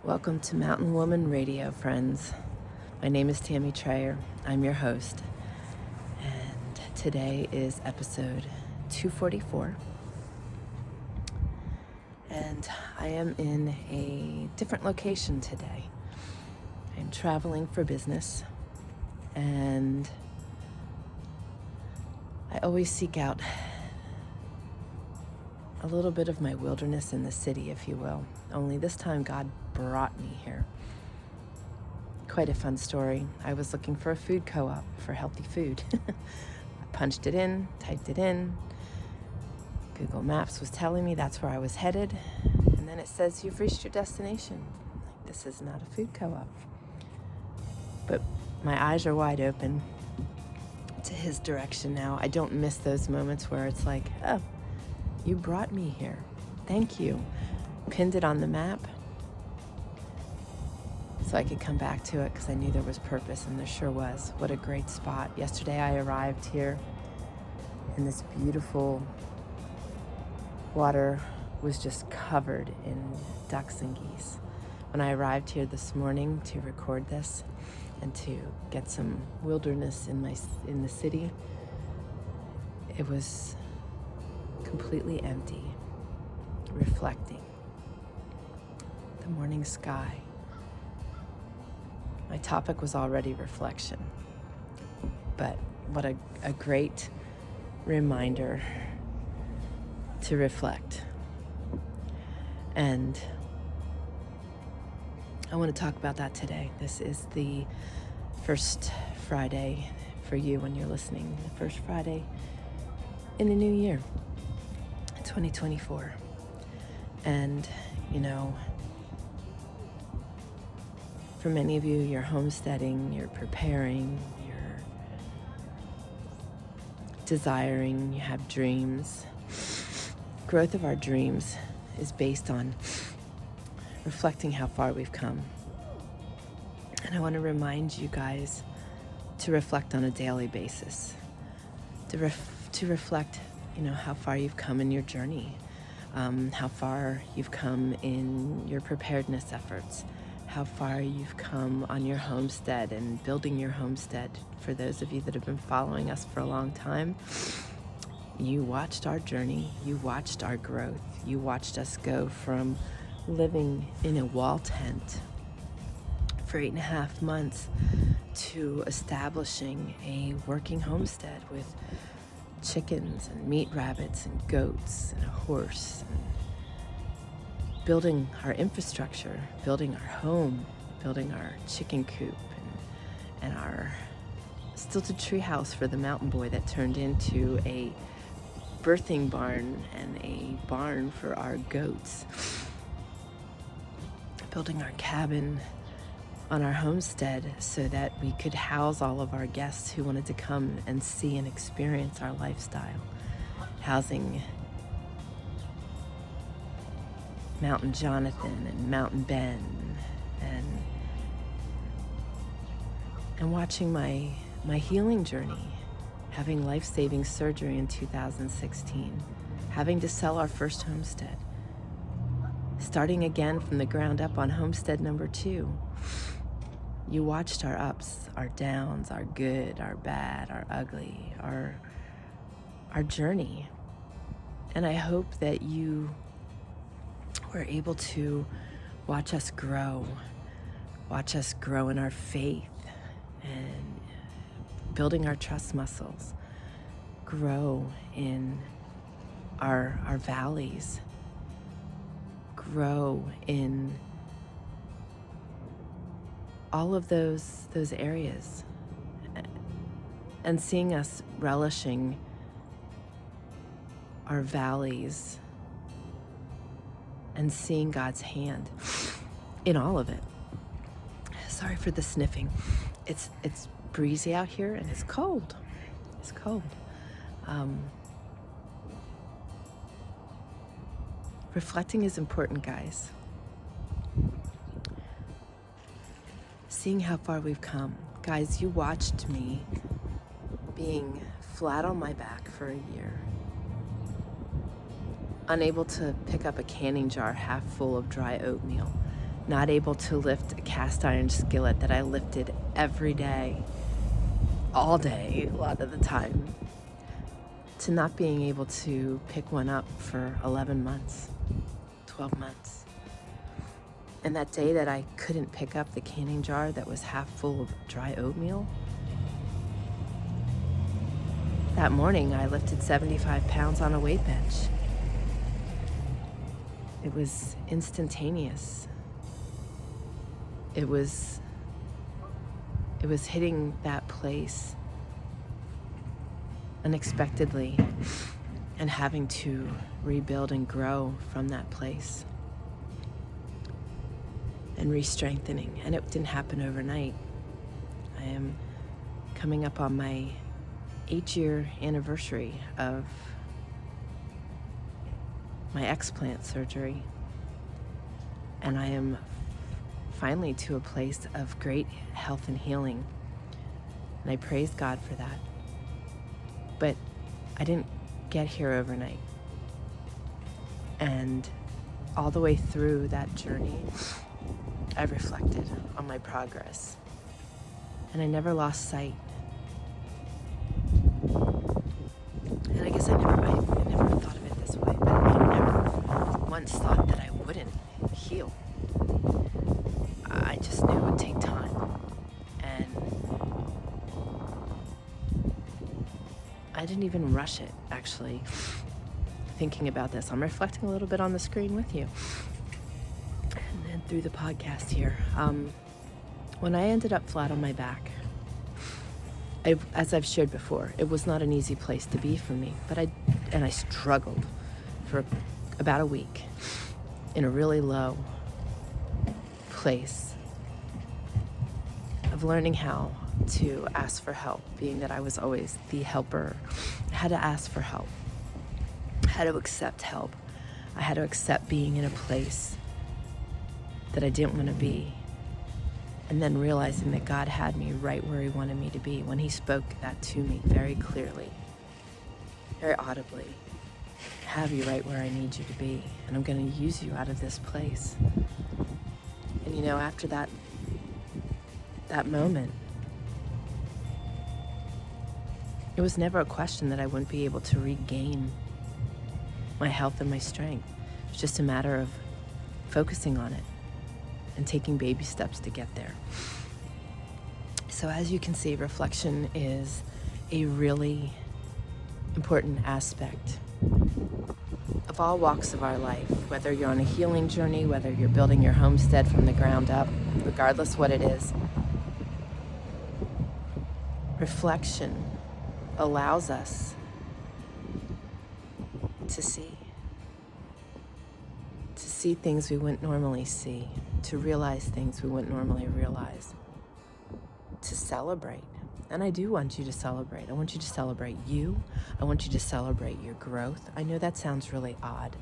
Welcome to Mountain Woman Radio, friends. My name is Tammy Trayer. I'm your host. And today is episode 244. And I am in a different location today. I'm traveling for business. And I always seek out a little bit of my wilderness in the city, if you will. Only this time God brought me here. Quite a fun story. I was looking for a food co-op for healthy food. I punched it in, typed it in. Google Maps was telling me that's where I was headed. And then it says, you've reached your destination. Like, this is not a food co-op. But my eyes are wide open to his direction now. I don't miss those moments where it's like, oh, you brought me here. Thank you. Pinned it on the map so I could come back to it because I knew there was purpose, and there sure was. What a great spot. Yesterday I arrived here and this beautiful water was just covered in ducks and geese. When I arrived here this morning to record this and to get some wilderness in the city, it was completely empty, reflecting the morning sky. My topic was already reflection, but what a great reminder to reflect. And I want to talk about that today. This is the first Friday for you when you're listening, the first Friday in the new year, 2024. And, you know, for many of you, you're homesteading, you're preparing, you're desiring, you have dreams. Growth of our dreams is based on reflecting how far we've come. And I want to remind you guys to reflect on a daily basis, to reflect, you know, how far you've come in your journey, how far you've come in your preparedness efforts, how far you've come on your homestead and building your homestead. For those of you that have been following us for a long time, you watched our journey, you watched our growth, you watched us go from living in a wall tent for 8.5 months to establishing a working homestead with chickens and meat rabbits and goats and a horse, and building our infrastructure, building our home, building our chicken coop and our stilted tree house for the mountain boy that turned into a birthing barn and a barn for our goats. Building our cabin on our homestead so that we could house all of our guests who wanted to come and see and experience our lifestyle. Housing Mountain Jonathan and Mountain Ben, and watching my healing journey, having life-saving surgery in 2016, having to sell our first homestead, starting again from the ground up on homestead number 2. You watched our ups, our downs, our good, our bad, our ugly, our journey. And I hope that you were able to watch us grow in our faith and building our trust muscles, grow in our valleys, grow in all of those areas, and seeing us relishing our valleys and seeing God's hand in all of it. Sorry for the sniffing. It's breezy out here and it's cold. It's cold. Reflecting is important, guys. Seeing how far we've come. Guys, you watched me being flat on my back for a year, unable to pick up a canning jar half full of dry oatmeal, not able to lift a cast iron skillet that I lifted every day, all day, a lot of the time, to not being able to pick one up for 11 months, 12 months. And that day that I couldn't pick up the canning jar that was half full of dry oatmeal, that morning I lifted 75 pounds on a weight bench. It was instantaneous. It was hitting that place unexpectedly and having to rebuild and grow from that place and re-strengthening. And it didn't happen overnight. I am coming up on my 8-year anniversary of my explant surgery, and I am finally to a place of great health and healing, and I praise God for that. But I didn't get here overnight, and all the way through that journey I reflected on my progress, and I never lost sight. And I guess I never thought of it this way, but I never once thought that I wouldn't heal. I just knew it would take time. And I didn't even rush it, actually, thinking about this. I'm reflecting a little bit on the screen with you and then through the podcast here. When I ended up flat on my back, as I've shared before, it was not an easy place to be for me, but I struggled for about a week in a really low place of learning how to ask for help, being that I was always the helper. I had to ask for help. I had to accept help. I had to accept being in a place that I didn't want to be. And then realizing that God had me right where He wanted me to be when He spoke that to me very clearly, very audibly. I have you right where I need you to be, and I'm going to use you out of this place. And after that moment, it was never a question that I wouldn't be able to regain my health and my strength. It's just a matter of focusing on it and taking baby steps to get there. So as you can see, reflection is a really important aspect of all walks of our life, whether you're on a healing journey, whether you're building your homestead from the ground up, regardless what it is. Reflection allows us to see things we wouldn't normally see, to realize things we wouldn't normally realize, to celebrate. And I do want you to celebrate. I want you to celebrate you. I want you to celebrate your growth. I know that sounds really odd.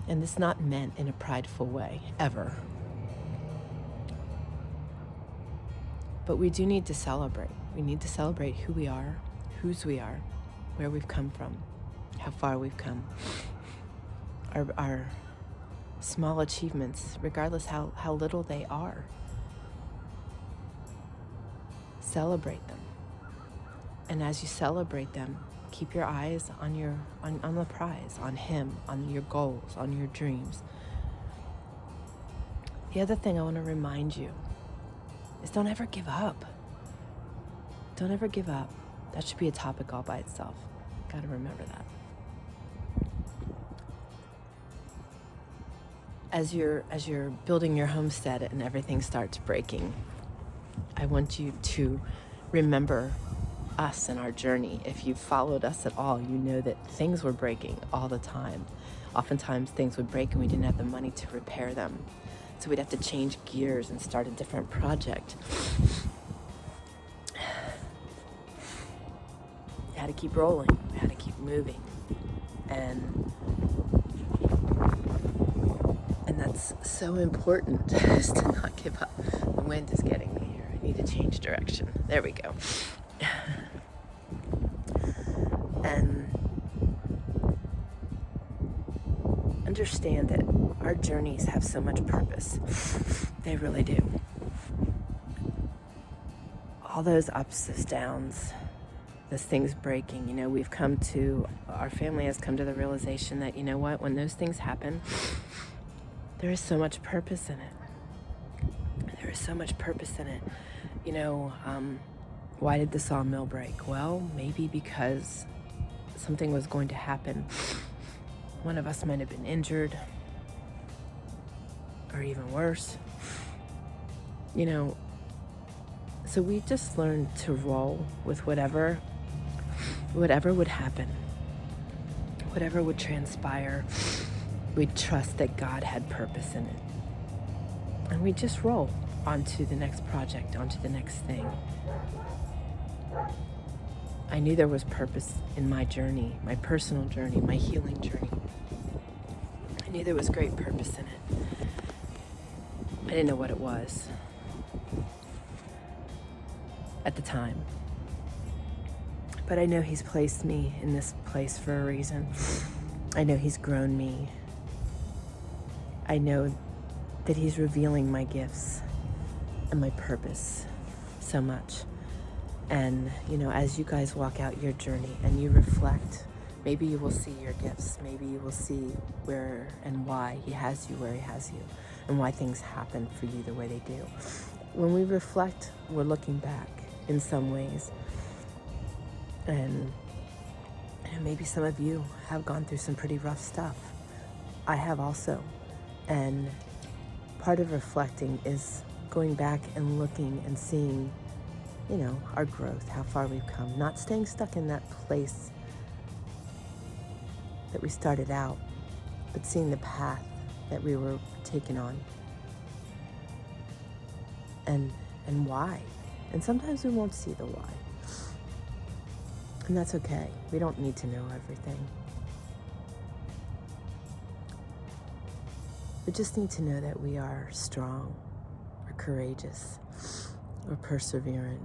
And it's not meant in a prideful way, ever. But we do need to celebrate. We need to celebrate who we are, whose we are, where we've come from, how far we've come. Our small achievements, regardless how little they are. Celebrate them. And as you celebrate them, keep your eyes on the prize, on Him, on your goals, on your dreams. The other thing I want to remind you is don't ever give up. Don't ever give up. That should be a topic all by itself. Got to remember that. As you're building your homestead and everything starts breaking, I want you to remember us and our journey. If you've followed us at all, you know that things were breaking all the time. Oftentimes things would break and we didn't have the money to repair them. So we'd have to change gears and start a different project. We had to keep rolling. We had to keep moving. And that's so important, is to not give up. The wind is getting me here. I need to change direction. There we go. And understand that our journeys have so much purpose. They really do. All those ups, those downs, those things breaking, our family has come to the realization that, when those things happen, there is so much purpose in it. There is so much purpose in it. Why did the sawmill break? Well, maybe because something was going to happen. One of us might have been injured, or even worse. So we just learned to roll with whatever would happen, whatever would transpire. We'd trust that God had purpose in it. And we just roll onto the next project, onto the next thing. I knew there was purpose in my journey, my personal journey, my healing journey. I knew there was great purpose in it. I didn't know what it was at the time. But I know He's placed me in this place for a reason. I know He's grown me. I know that He's revealing my gifts and my purpose so much. And, as you guys walk out your journey and you reflect, maybe you will see your gifts. Maybe you will see where and why He has you where He has you, and why things happen for you the way they do. When we reflect, we're looking back in some ways. And maybe some of you have gone through some pretty rough stuff. I have also. And part of reflecting is going back and looking and seeing, our growth, how far we've come. Not staying stuck in that place that we started out, but seeing the path that we were taken on. And why. And sometimes we won't see the why. And that's okay. We don't need to know everything. We just need to know that we are strong, or courageous, or perseverant,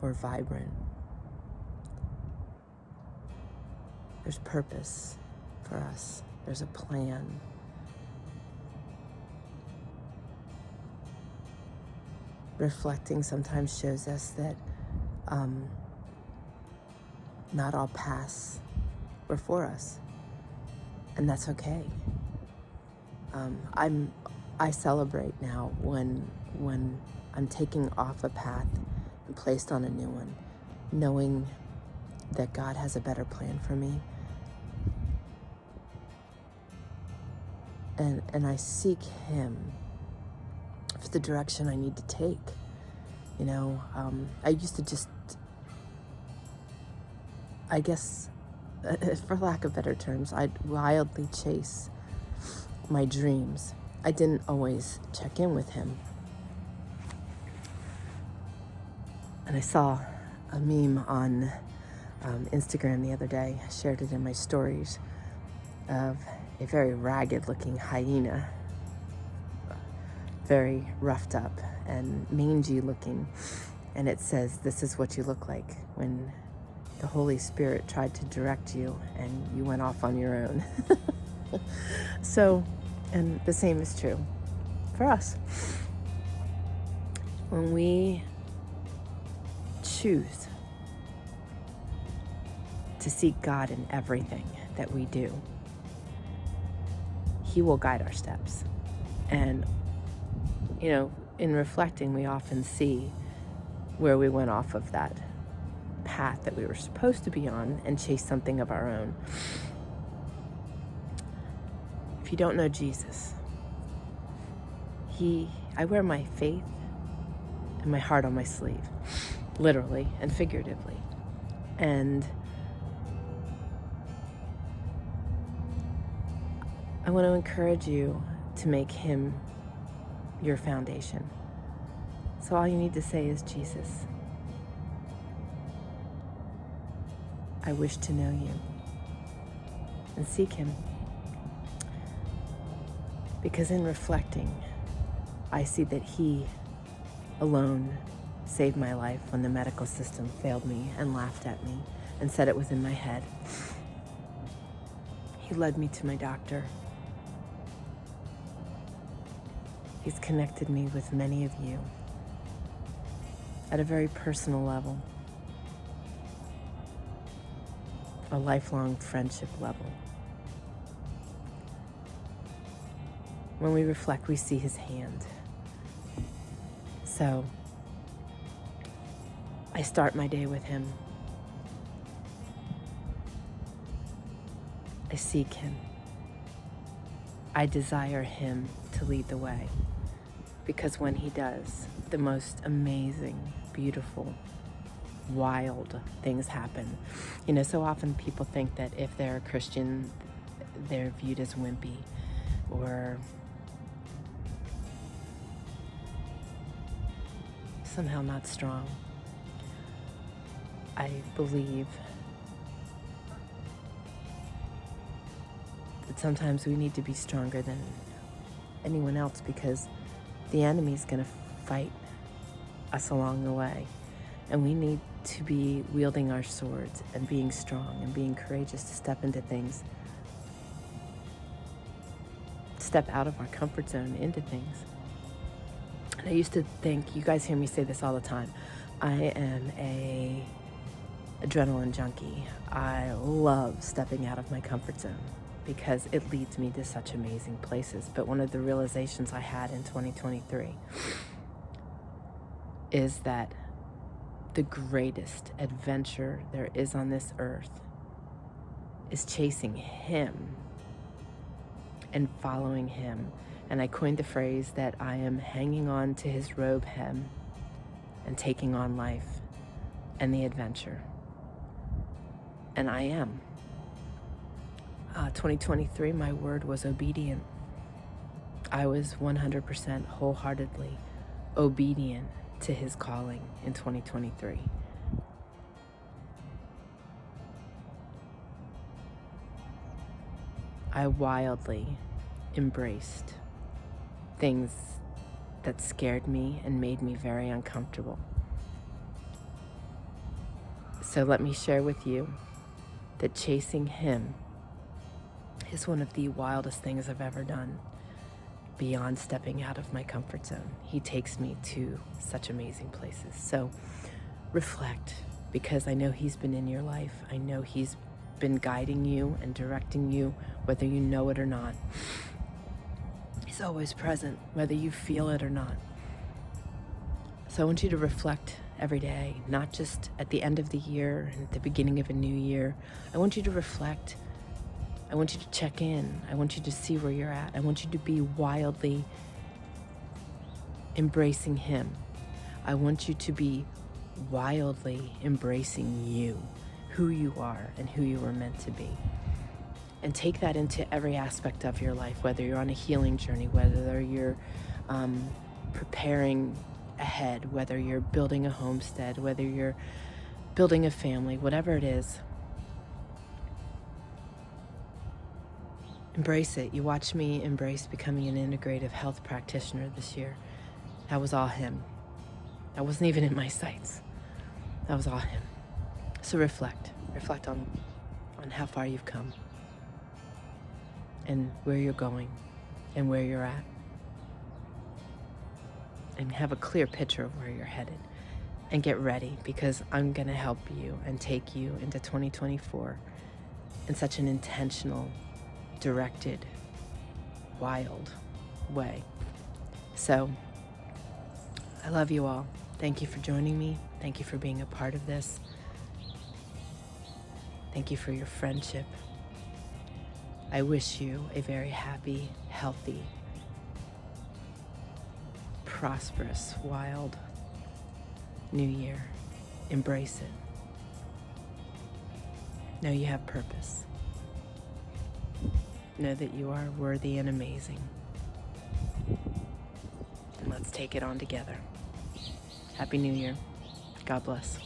or vibrant. There's purpose for us. There's a plan. Reflecting sometimes shows us that not all paths were for us, and that's okay. I celebrate now when I'm taking off a path and placed on a new one, knowing that God has a better plan for me. And I seek Him for the direction I need to take. I used to just, I guess, for lack of better terms, I'd wildly chase my dreams. I didn't always check in with Him. And I saw a meme on Instagram the other day. I shared it in my stories of a very ragged looking hyena, very roughed up and mangy looking. And it says, "This is what you look like when the Holy Spirit tried to direct you and you went off on your own." So, and the same is true for us. When we choose to seek God in everything that we do, He will guide our steps. And, in reflecting, we often see where we went off of that path that we were supposed to be on and chase something of our own. If you don't know Jesus, I wear my faith and my heart on my sleeve, literally and figuratively. And I want to encourage you to make Him your foundation. So all you need to say is, "Jesus, I wish to know you," and seek Him. Because in reflecting, I see that He alone saved my life when the medical system failed me and laughed at me and said it was in my head. He led me to my doctor. He's connected me with many of you at a very personal level, a lifelong friendship level. When we reflect, we see his hand. So I start my day with him. I seek him. I desire him to lead the way, because when he does, the most amazing, beautiful, wild things happen. You know, so often people think that if they're a Christian, they're viewed as wimpy or somehow not strong. I believe that sometimes we need to be stronger than anyone else, because the enemy's going to fight us along the way. And we need to be wielding our swords and being strong and being courageous to step into things, step out of our comfort zone into things. And I used to think, you guys hear me say this all the time, I am a adrenaline junkie. I love stepping out of my comfort zone because it leads me to such amazing places. But one of the realizations I had in 2023 is that the greatest adventure there is on this earth is chasing him and following him. And I coined the phrase that I am hanging on to his robe hem and taking on life and the adventure. And I am. 2023, my word was obedient. I was 100% wholeheartedly obedient to his calling in 2023. I wildly embraced things that scared me and made me very uncomfortable. So let me share with you that chasing him is one of the wildest things I've ever done. Beyond stepping out of my comfort zone, he takes me to such amazing places. So reflect, because I know he's been in your life. I know he's been guiding you and directing you, whether you know it or not. He's always present, whether you feel it or not. So I want you to reflect every day, not just at the end of the year and at the beginning of a new year. I want you to reflect. I want you to check in. I want you to see where you're at. I want you to be wildly embracing him. I want you to be wildly embracing you, who you are and who you were meant to be. And take that into every aspect of your life, whether you're on a healing journey, whether you're preparing ahead, whether you're building a homestead, whether you're building a family, whatever it is. Embrace it. You watch me embrace becoming an integrative health practitioner this year. That was all him. That wasn't even in my sights. That was all him. So reflect. Reflect on how far you've come and where you're going and where you're at. And have a clear picture of where you're headed. And get ready, because I'm going to help you and take you into 2024 in such an intentional, directed, wild way. So I love you all. Thank you for joining me. Thank you for being a part of this. Thank you for your friendship. I wish you a very happy, healthy, prosperous, wild new year. Embrace it. Know you have purpose. Know that you are worthy and amazing. And let's take it on together. Happy New Year. God bless.